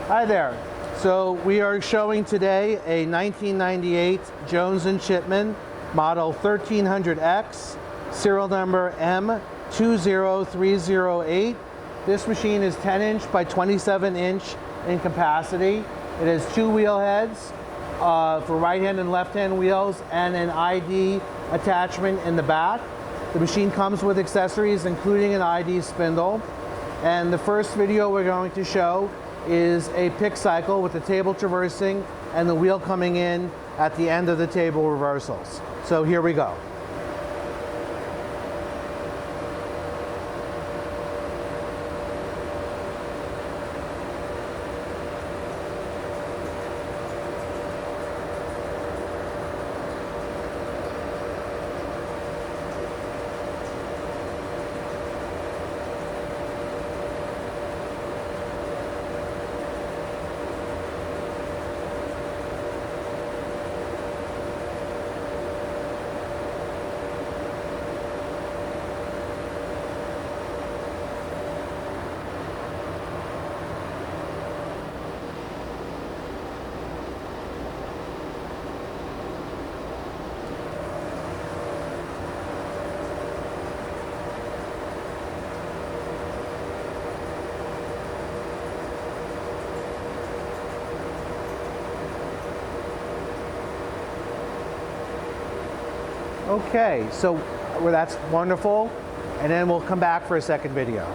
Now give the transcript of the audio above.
Hi there. So we are showing today a 1998 Jones & Shipman model 1300X, serial number M20308. This machine is 10-inch by 27-inch in capacity. It has two wheel heads for right-hand and left-hand wheels and an ID attachment in the back. The machine comes with accessories including an ID spindle. And the first video we're going to show is a pick cycle with the table traversing and the wheel coming in at the end of the table reversals. So here we go. Okay, so that's wonderful. And then we'll come back for a second video.